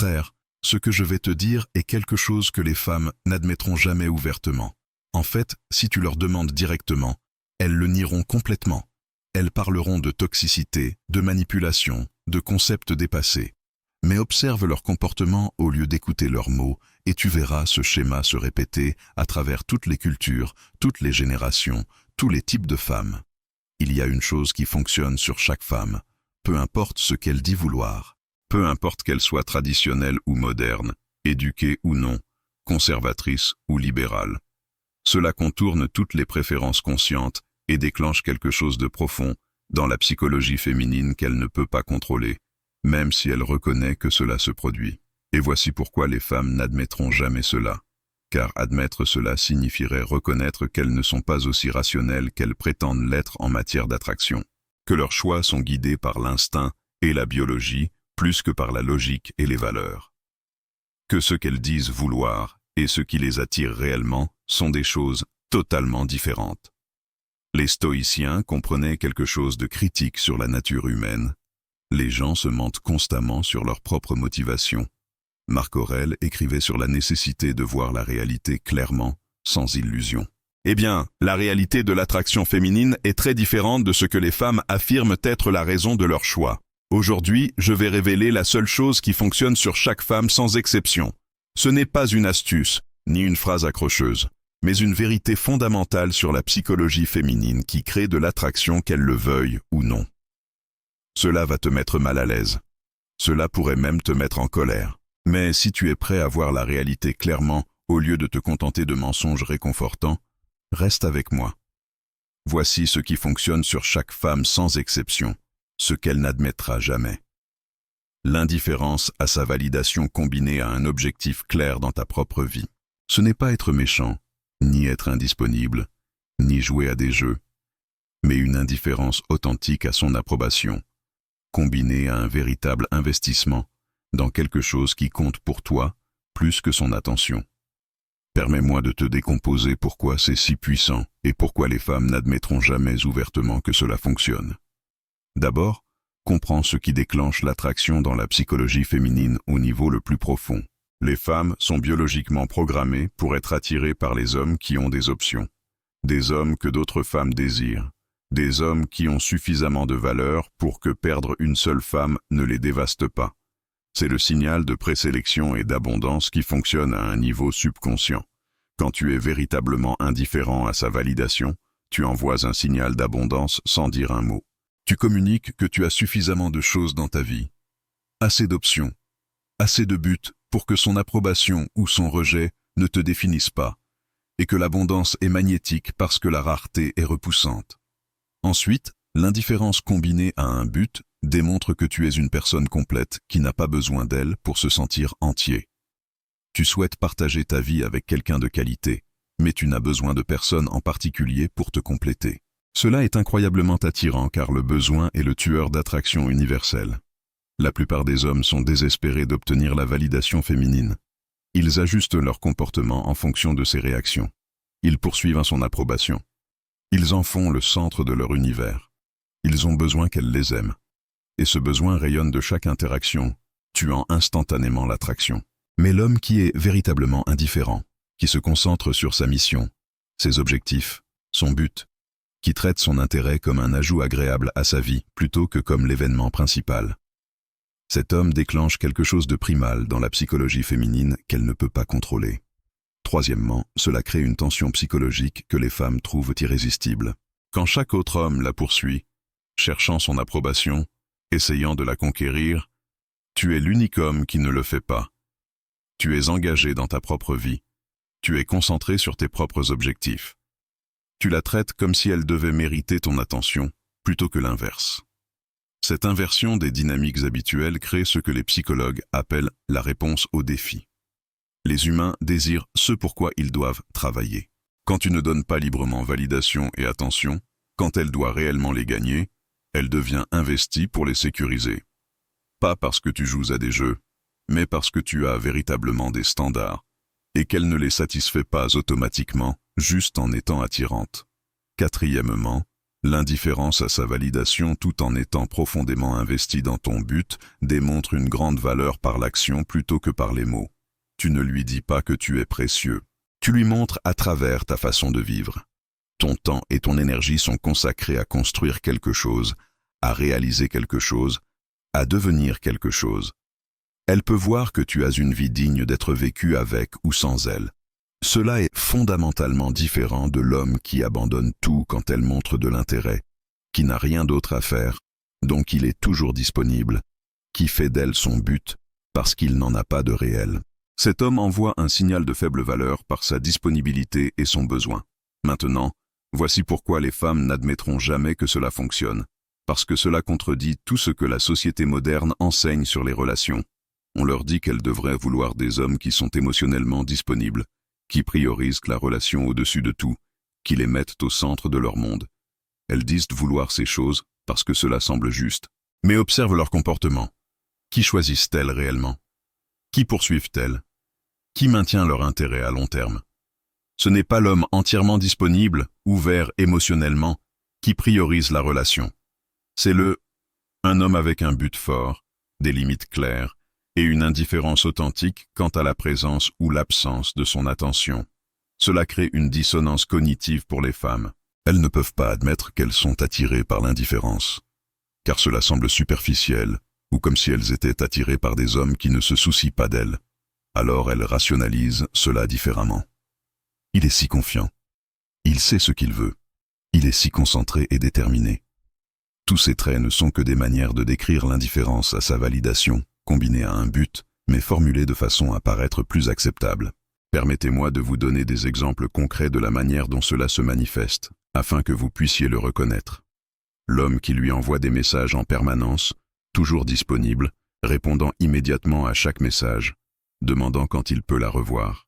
Frère, ce que je vais te dire est quelque chose que les femmes n'admettront jamais ouvertement. En fait, si tu leur demandes directement, elles le nieront complètement. Elles parleront de toxicité, de manipulation, de concepts dépassés. Mais observe leur comportement au lieu d'écouter leurs mots et tu verras ce schéma se répéter à travers toutes les cultures, toutes les générations, tous les types de femmes. Il y a une chose qui fonctionne sur chaque femme, peu importe ce qu'elle dit vouloir, peu importe qu'elle soit traditionnelle ou moderne, éduquée ou non, conservatrice ou libérale. Cela contourne toutes les préférences conscientes et déclenche quelque chose de profond dans la psychologie féminine qu'elle ne peut pas contrôler, même si elle reconnaît que cela se produit. Et voici pourquoi les femmes n'admettront jamais cela. Car admettre cela signifierait reconnaître qu'elles ne sont pas aussi rationnelles qu'elles prétendent l'être en matière d'attraction, que leurs choix sont guidés par l'instinct et la biologie plus que par la logique et les valeurs. Que ce qu'elles disent vouloir et ce qui les attire réellement sont des choses totalement différentes. Les stoïciens comprenaient quelque chose de critique sur la nature humaine. Les gens se mentent constamment sur leur propre motivation. Marc Aurèle écrivait sur la nécessité de voir la réalité clairement, sans illusion. Eh bien, la réalité de l'attraction féminine est très différente de ce que les femmes affirment être la raison de leur choix. Aujourd'hui, je vais révéler la seule chose qui fonctionne sur chaque femme sans exception. Ce n'est pas une astuce, ni une phrase accrocheuse, mais une vérité fondamentale sur la psychologie féminine qui crée de l'attraction qu'elle le veuille ou non. Cela va te mettre mal à l'aise. Cela pourrait même te mettre en colère. Mais si tu es prêt à voir la réalité clairement, au lieu de te contenter de mensonges réconfortants, reste avec moi. Voici ce qui fonctionne sur chaque femme sans exception, ce qu'elle n'admettra jamais. L'indifférence à sa validation combinée à un objectif clair dans ta propre vie. Ce n'est pas être méchant, ni être indisponible, ni jouer à des jeux, mais une indifférence authentique à son approbation, combinée à un véritable investissement dans quelque chose qui compte pour toi plus que son attention. Permets-moi de te décomposer pourquoi c'est si puissant et pourquoi les femmes n'admettront jamais ouvertement que cela fonctionne. D'abord, comprends ce qui déclenche l'attraction dans la psychologie féminine au niveau le plus profond. Les femmes sont biologiquement programmées pour être attirées par les hommes qui ont des options, des hommes que d'autres femmes désirent, des hommes qui ont suffisamment de valeur pour que perdre une seule femme ne les dévaste pas. C'est le signal de présélection et d'abondance qui fonctionne à un niveau subconscient. Quand tu es véritablement indifférent à sa validation, tu envoies un signal d'abondance sans dire un mot. Tu communiques que tu as suffisamment de choses dans ta vie, assez d'options, assez de buts pour que son approbation ou son rejet ne te définissent pas, et que l'abondance est magnétique parce que la rareté est repoussante. Ensuite, l'indifférence combinée à un but démontre que tu es une personne complète qui n'a pas besoin d'elle pour se sentir entier. Tu souhaites partager ta vie avec quelqu'un de qualité, mais tu n'as besoin de personne en particulier pour te compléter. Cela est incroyablement attirant car le besoin est le tueur d'attraction universelle. La plupart des hommes sont désespérés d'obtenir la validation féminine. Ils ajustent leur comportement en fonction de ses réactions. Ils poursuivent son approbation. Ils en font le centre de leur univers. Ils ont besoin qu'elle les aime. Et ce besoin rayonne de chaque interaction, tuant instantanément l'attraction. Mais l'homme qui est véritablement indifférent, qui se concentre sur sa mission, ses objectifs, son but, qui traite son intérêt comme un ajout agréable à sa vie plutôt que comme l'événement principal. Cet homme déclenche quelque chose de primal dans la psychologie féminine qu'elle ne peut pas contrôler. Troisièmement, cela crée une tension psychologique que les femmes trouvent irrésistible. Quand chaque autre homme la poursuit, cherchant son approbation, essayant de la conquérir, tu es l'unique homme qui ne le fait pas. Tu es engagé dans ta propre vie. Tu es concentré sur tes propres objectifs. Tu la traites comme si elle devait mériter ton attention, plutôt que l'inverse. Cette inversion des dynamiques habituelles crée ce que les psychologues appellent la réponse au défi. Les humains désirent ce pourquoi ils doivent travailler. Quand tu ne donnes pas librement validation et attention, quand elle doit réellement les gagner, elle devient investie pour les sécuriser. Pas parce que tu joues à des jeux, mais parce que tu as véritablement des standards, et qu'elle ne les satisfait pas automatiquement, juste en étant attirante. Quatrièmement, L'indifférence à sa validation tout en étant profondément investi dans ton but démontre une grande valeur par l'action plutôt que par les mots. Tu ne lui dis pas que tu es précieux. Tu lui montres à travers ta façon de vivre. Ton temps et ton énergie sont consacrés à construire quelque chose, à réaliser quelque chose, à devenir quelque chose. Elle peut voir que tu as une vie digne d'être vécue avec ou sans elle. Cela est fondamentalement différent de l'homme qui abandonne tout quand elle montre de l'intérêt, qui n'a rien d'autre à faire, donc il est toujours disponible, qui fait d'elle son but parce qu'il n'en a pas de réel. Cet homme envoie un signal de faible valeur par sa disponibilité et son besoin. Maintenant, voici pourquoi les femmes n'admettront jamais que cela fonctionne, parce que cela contredit tout ce que la société moderne enseigne sur les relations. On leur dit qu'elles devraient vouloir des hommes qui sont émotionnellement disponibles, qui priorisent la relation au-dessus de tout, qui les mettent au centre de leur monde. Elles disent vouloir ces choses parce que cela semble juste. Mais observe leur comportement. Qui choisissent-elles réellement? Qui poursuivent-elles? Qui maintient leur intérêt à long terme? Ce n'est pas l'homme entièrement disponible, ouvert émotionnellement, qui priorise la relation. C'est un homme avec un but fort, des limites claires, et une indifférence authentique quant à la présence ou l'absence de son attention. Cela crée une dissonance cognitive pour les femmes. Elles ne peuvent pas admettre qu'elles sont attirées par l'indifférence, car cela semble superficiel, ou comme si elles étaient attirées par des hommes qui ne se soucient pas d'elles. Alors elles rationalisent cela différemment. Il est si confiant. Il sait ce qu'il veut. Il est si concentré et déterminé. Tous ces traits ne sont que des manières de décrire l'indifférence à sa validation, combinée à un but, mais formulée de façon à paraître plus acceptable. Permettez-moi de vous donner des exemples concrets de la manière dont cela se manifeste, afin que vous puissiez le reconnaître. L'homme qui lui envoie des messages en permanence, toujours disponible, répondant immédiatement à chaque message, demandant quand il peut la revoir.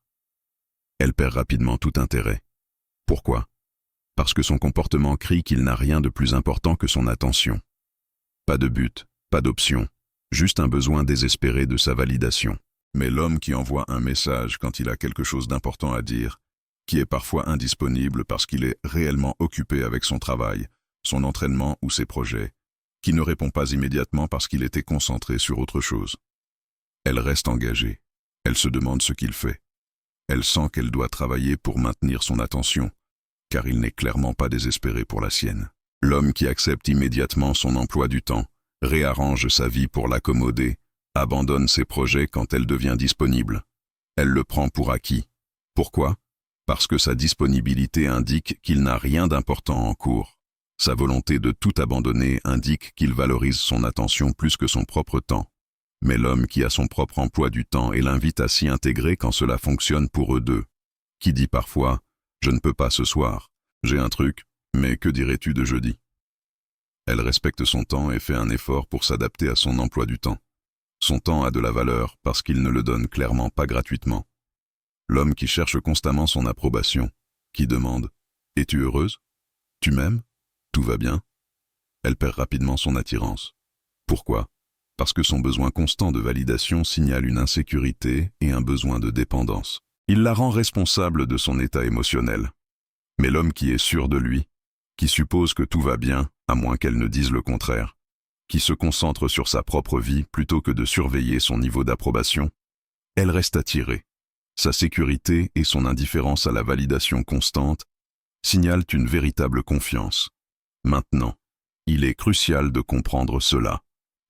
Elle perd rapidement tout intérêt. Pourquoi? Parce que son comportement crie qu'il n'a rien de plus important que son attention. Pas de but, pas d'option. Juste un besoin désespéré de sa validation. Mais l'homme qui envoie un message quand il a quelque chose d'important à dire, qui est parfois indisponible parce qu'il est réellement occupé avec son travail, son entraînement ou ses projets, qui ne répond pas immédiatement parce qu'il était concentré sur autre chose. Elle reste engagée. Elle se demande ce qu'il fait. Elle sent qu'elle doit travailler pour maintenir son attention, car il n'est clairement pas désespéré pour la sienne. L'homme qui accepte immédiatement son emploi du temps, réarrange sa vie pour l'accommoder, abandonne ses projets quand elle devient disponible. Elle le prend pour acquis. Pourquoi? Parce que sa disponibilité indique qu'il n'a rien d'important en cours. Sa volonté de tout abandonner indique qu'il valorise son attention plus que son propre temps. Mais l'homme qui a son propre emploi du temps et l'invite à s'y intégrer quand cela fonctionne pour eux deux, qui dit parfois « Je ne peux pas ce soir, j'ai un truc, mais que dirais-tu de jeudi ?» Elle respecte son temps et fait un effort pour s'adapter à son emploi du temps. Son temps a de la valeur parce qu'il ne le donne clairement pas gratuitement. L'homme qui cherche constamment son approbation, qui demande « Es-tu heureuse? Tu m'aimes? Tout va bien ?» Elle perd rapidement son attirance. Pourquoi? Parce que son besoin constant de validation signale une insécurité et un besoin de dépendance. Il la rend responsable de son état émotionnel. Mais l'homme qui est sûr de lui, qui suppose que tout va bien, à moins qu'elle ne dise le contraire, qui se concentre sur sa propre vie plutôt que de surveiller son niveau d'approbation, elle reste attirée. Sa sécurité et son indifférence à la validation constante signalent une véritable confiance. Maintenant, il est crucial de comprendre cela.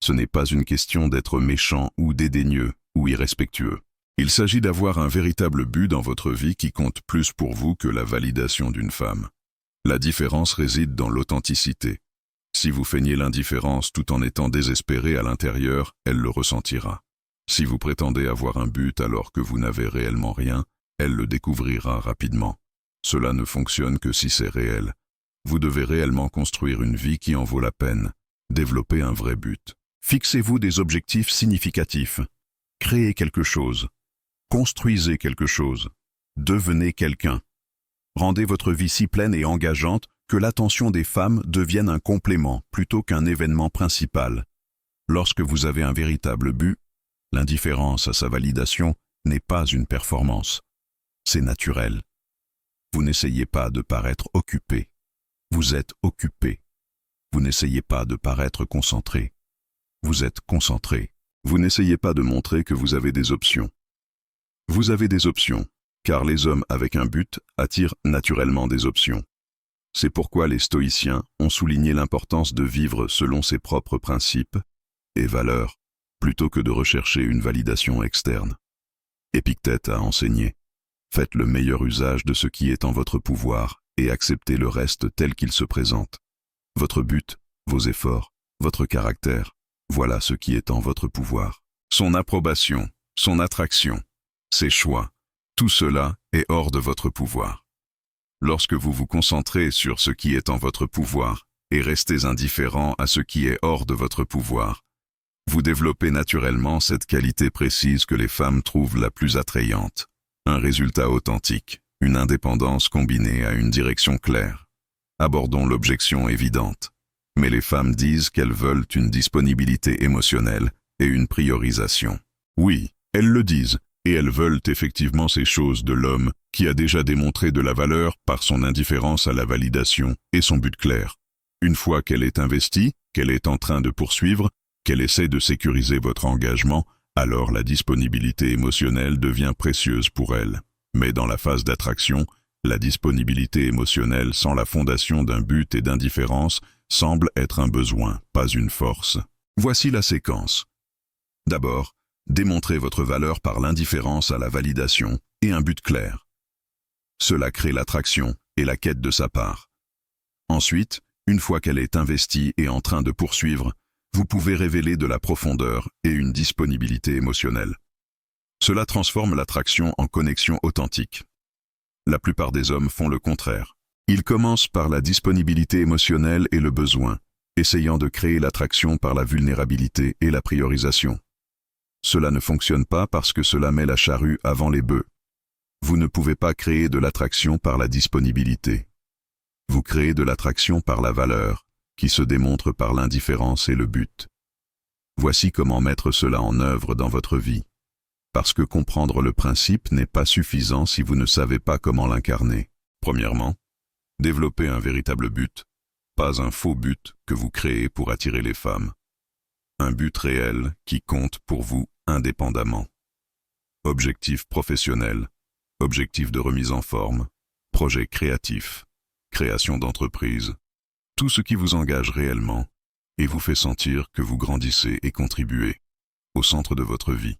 Ce n'est pas une question d'être méchant ou dédaigneux ou irrespectueux. Il s'agit d'avoir un véritable but dans votre vie qui compte plus pour vous que la validation d'une femme. La différence réside dans l'authenticité. Si vous feignez l'indifférence tout en étant désespéré à l'intérieur, elle le ressentira. Si vous prétendez avoir un but alors que vous n'avez réellement rien, elle le découvrira rapidement. Cela ne fonctionne que si c'est réel. Vous devez réellement construire une vie qui en vaut la peine, développer un vrai but. Fixez-vous des objectifs significatifs. Créez quelque chose. Construisez quelque chose. Devenez quelqu'un. Rendez votre vie si pleine et engageante que l'attention des femmes devienne un complément plutôt qu'un événement principal. Lorsque vous avez un véritable but, l'indifférence à sa validation n'est pas une performance. C'est naturel. Vous n'essayez pas de paraître occupé. Vous êtes occupé. Vous n'essayez pas de paraître concentré. Vous êtes concentré. Vous n'essayez pas de montrer que vous avez des options. Vous avez des options, car les hommes avec un but attirent naturellement des options. C'est pourquoi les stoïciens ont souligné l'importance de vivre selon ses propres principes et valeurs, plutôt que de rechercher une validation externe. Épictète a enseigné « Faites le meilleur usage de ce qui est en votre pouvoir et acceptez le reste tel qu'il se présente. Votre but, vos efforts, votre caractère, voilà ce qui est en votre pouvoir. Son approbation, son attraction, ses choix, tout cela est hors de votre pouvoir. Lorsque vous vous concentrez sur ce qui est en votre pouvoir et restez indifférent à ce qui est hors de votre pouvoir, vous développez naturellement cette qualité précise que les femmes trouvent la plus attrayante. Un résultat authentique, une indépendance combinée à une direction claire. Abordons l'objection évidente. Mais les femmes disent qu'elles veulent une disponibilité émotionnelle et une priorisation. Oui, elles le disent, et elles veulent effectivement ces choses de l'homme qui a déjà démontré de la valeur par son indifférence à la validation et son but clair. Une fois qu'elle est investie, qu'elle est en train de poursuivre, qu'elle essaie de sécuriser votre engagement, alors la disponibilité émotionnelle devient précieuse pour elle. Mais dans la phase d'attraction, la disponibilité émotionnelle sans la fondation d'un but et d'indifférence semble être un besoin, pas une force. Voici la séquence. D'abord, démontrez votre valeur par l'indifférence à la validation et un but clair. Cela crée l'attraction et la quête de sa part. Ensuite, une fois qu'elle est investie et en train de poursuivre, vous pouvez révéler de la profondeur et une disponibilité émotionnelle. Cela transforme l'attraction en connexion authentique. La plupart des hommes font le contraire. Ils commencent par la disponibilité émotionnelle et le besoin, essayant de créer l'attraction par la vulnérabilité et la priorisation. Cela ne fonctionne pas parce que cela met la charrue avant les bœufs. Vous ne pouvez pas créer de l'attraction par la disponibilité. Vous créez de l'attraction par la valeur, qui se démontre par l'indifférence et le but. Voici comment mettre cela en œuvre dans votre vie. Parce que comprendre le principe n'est pas suffisant si vous ne savez pas comment l'incarner. Premièrement, développez un véritable but, pas un faux but que vous créez pour attirer les femmes. Un but réel qui compte pour vous indépendamment. Objectif professionnel, objectif de remise en forme, projet créatif, création d'entreprise, tout ce qui vous engage réellement et vous fait sentir que vous grandissez et contribuez au centre de votre vie.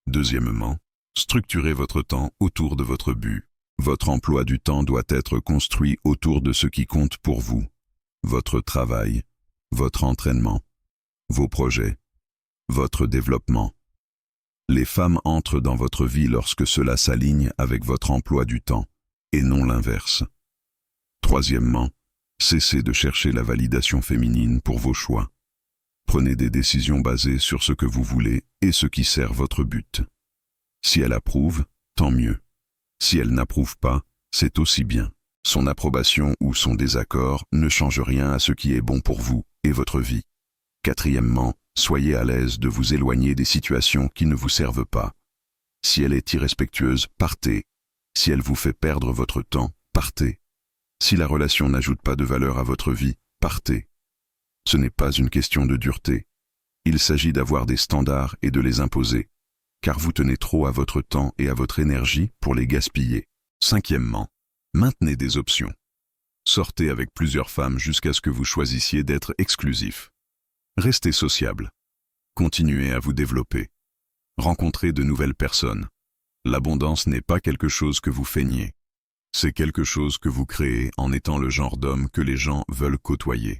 Deuxièmement, structurez votre temps autour de votre but. Votre emploi du temps doit être construit autour de ce qui compte pour vous. Votre travail, votre entraînement, vos projets, votre développement. Les femmes entrent dans votre vie lorsque cela s'aligne avec votre emploi du temps, et non l'inverse. Troisièmement, cessez de chercher la validation féminine pour vos choix. Prenez des décisions basées sur ce que vous voulez et ce qui sert votre but. Si elle approuve, tant mieux. Si elle n'approuve pas, c'est aussi bien. Son approbation ou son désaccord ne change rien à ce qui est bon pour vous et votre vie. Quatrièmement, soyez à l'aise de vous éloigner des situations qui ne vous servent pas. Si elle est irrespectueuse, partez. Si elle vous fait perdre votre temps, partez. Si la relation n'ajoute pas de valeur à votre vie, partez. Ce n'est pas une question de dureté. Il s'agit d'avoir des standards et de les imposer, car vous tenez trop à votre temps et à votre énergie pour les gaspiller. Cinquièmement, maintenez des options. Sortez avec plusieurs femmes jusqu'à ce que vous choisissiez d'être exclusif. Restez sociable. Continuez à vous développer. Rencontrez de nouvelles personnes. L'abondance n'est pas quelque chose que vous feignez. C'est quelque chose que vous créez en étant le genre d'homme que les gens veulent côtoyer.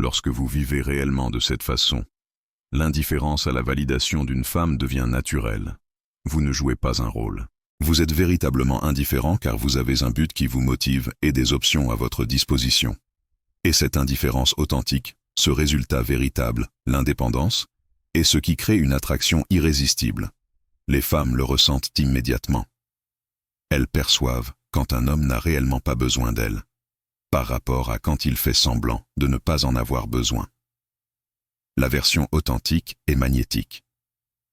Lorsque vous vivez réellement de cette façon, l'indifférence à la validation d'une femme devient naturelle. Vous ne jouez pas un rôle. Vous êtes véritablement indifférent car vous avez un but qui vous motive et des options à votre disposition. Et cette indifférence authentique, ce résultat véritable, l'indépendance, est ce qui crée une attraction irrésistible. Les femmes le ressentent immédiatement. Elles perçoivent quand un homme n'a réellement pas besoin d'elles, par rapport à quand il fait semblant de ne pas en avoir besoin. La version authentique est magnétique.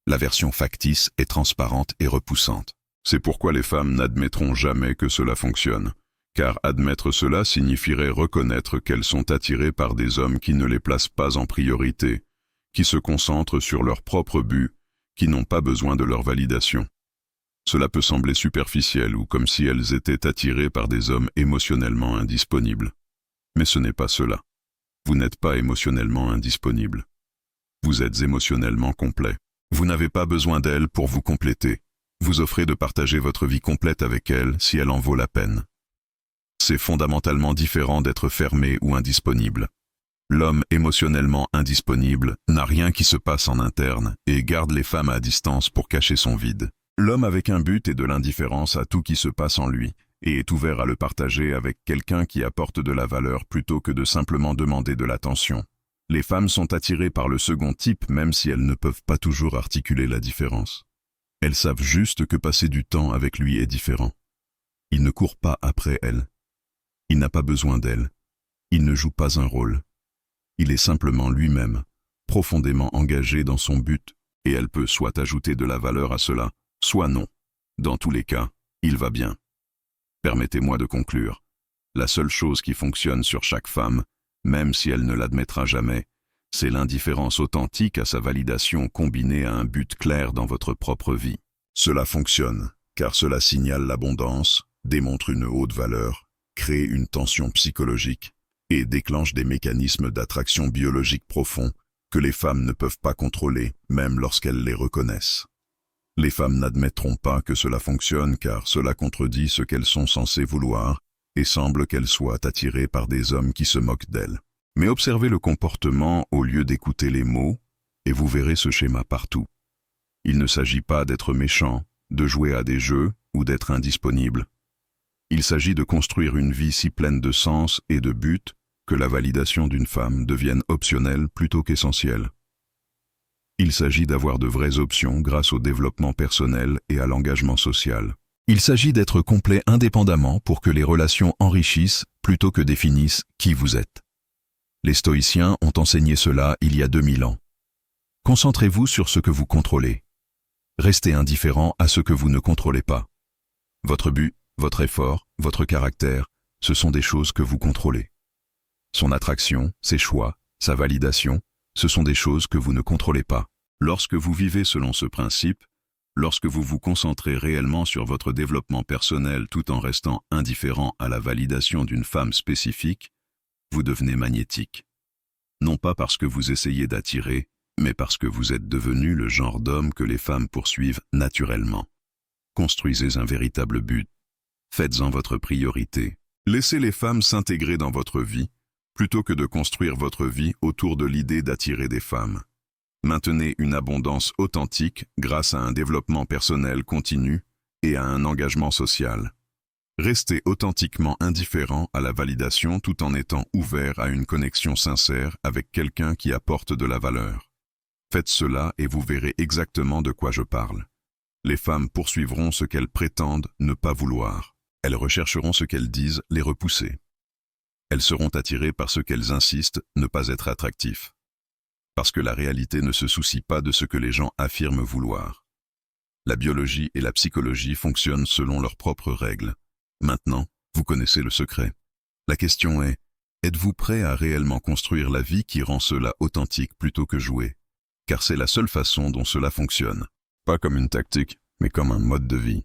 La version factice est transparente et repoussante. C'est pourquoi les femmes n'admettront jamais que cela fonctionne, Car admettre cela signifierait reconnaître qu'elles sont attirées par des hommes qui ne les placent pas en priorité, qui se concentrent sur leur propre but, qui n'ont pas besoin de leur validation. Cela peut sembler superficiel ou comme si elles étaient attirées par des hommes émotionnellement indisponibles. Mais ce n'est pas cela. Vous n'êtes pas émotionnellement indisponible. Vous êtes émotionnellement complet. Vous n'avez pas besoin d'elles pour vous compléter. Vous offrez de partager votre vie complète avec elles si elle en vaut la peine. C'est fondamentalement différent d'être fermé ou indisponible. L'homme émotionnellement indisponible n'a rien qui se passe en interne et garde les femmes à distance pour cacher son vide. L'homme avec un but et de l'indifférence à tout qui se passe en lui et est ouvert à le partager avec quelqu'un qui apporte de la valeur plutôt que de simplement demander de l'attention. Les femmes sont attirées par le second type même si elles ne peuvent pas toujours articuler la différence. Elles savent juste que passer du temps avec lui est différent. Il ne court pas après elles. Il n'a pas besoin d'elles. Il ne joue pas un rôle. Il est simplement lui-même, profondément engagé dans son but, et elle peut soit ajouter de la valeur à cela, soit non. Dans tous les cas, il va bien. Permettez-moi de conclure. La seule chose qui fonctionne sur chaque femme, même si elle ne l'admettra jamais, c'est l'indifférence authentique à sa validation combinée à un but clair dans votre propre vie. Cela fonctionne, car cela signale l'abondance, démontre une haute valeur, crée une tension psychologique et déclenche des mécanismes d'attraction biologique profonds que les femmes ne peuvent pas contrôler, même lorsqu'elles les reconnaissent. Les femmes n'admettront pas que cela fonctionne car cela contredit ce qu'elles sont censées vouloir et semble qu'elles soient attirées par des hommes qui se moquent d'elles. Mais observez le comportement au lieu d'écouter les mots, et vous verrez ce schéma partout. Il ne s'agit pas d'être méchant, de jouer à des jeux ou d'être indisponible. Il s'agit de construire une vie si pleine de sens et de but que la validation d'une femme devienne optionnelle plutôt qu'essentielle. Il s'agit d'avoir de vraies options grâce au développement personnel et à l'engagement social. Il s'agit d'être complet indépendamment pour que les relations enrichissent plutôt que définissent qui vous êtes. Les stoïciens ont enseigné cela il y a 2000 ans. Concentrez-vous sur ce que vous contrôlez. Restez indifférent à ce que vous ne contrôlez pas. Votre but, votre effort, votre caractère, ce sont des choses que vous contrôlez. Son attraction, ses choix, sa validation, ce sont des choses que vous ne contrôlez pas. Lorsque vous vivez selon ce principe, lorsque vous vous concentrez réellement sur votre développement personnel tout en restant indifférent à la validation d'une femme spécifique, vous devenez magnétique. Non pas parce que vous essayez d'attirer, mais parce que vous êtes devenu le genre d'homme que les femmes poursuivent naturellement. Construisez un véritable but. Faites-en votre priorité. Laissez les femmes s'intégrer dans votre vie, plutôt que de construire votre vie autour de l'idée d'attirer des femmes. Maintenez une abondance authentique grâce à un développement personnel continu et à un engagement social. Restez authentiquement indifférent à la validation tout en étant ouvert à une connexion sincère avec quelqu'un qui apporte de la valeur. Faites cela et vous verrez exactement de quoi je parle. Les femmes poursuivront ce qu'elles prétendent ne pas vouloir. Elles rechercheront ce qu'elles disent les repousser. Elles seront attirées par ce qu'elles insistent ne pas être attractifs. Parce que la réalité ne se soucie pas de ce que les gens affirment vouloir. La biologie et la psychologie fonctionnent selon leurs propres règles. Maintenant, vous connaissez le secret. La question est, êtes-vous prêt à réellement construire la vie qui rend cela authentique plutôt que jouer? Car c'est la seule façon dont cela fonctionne. Pas comme une tactique, mais comme un mode de vie.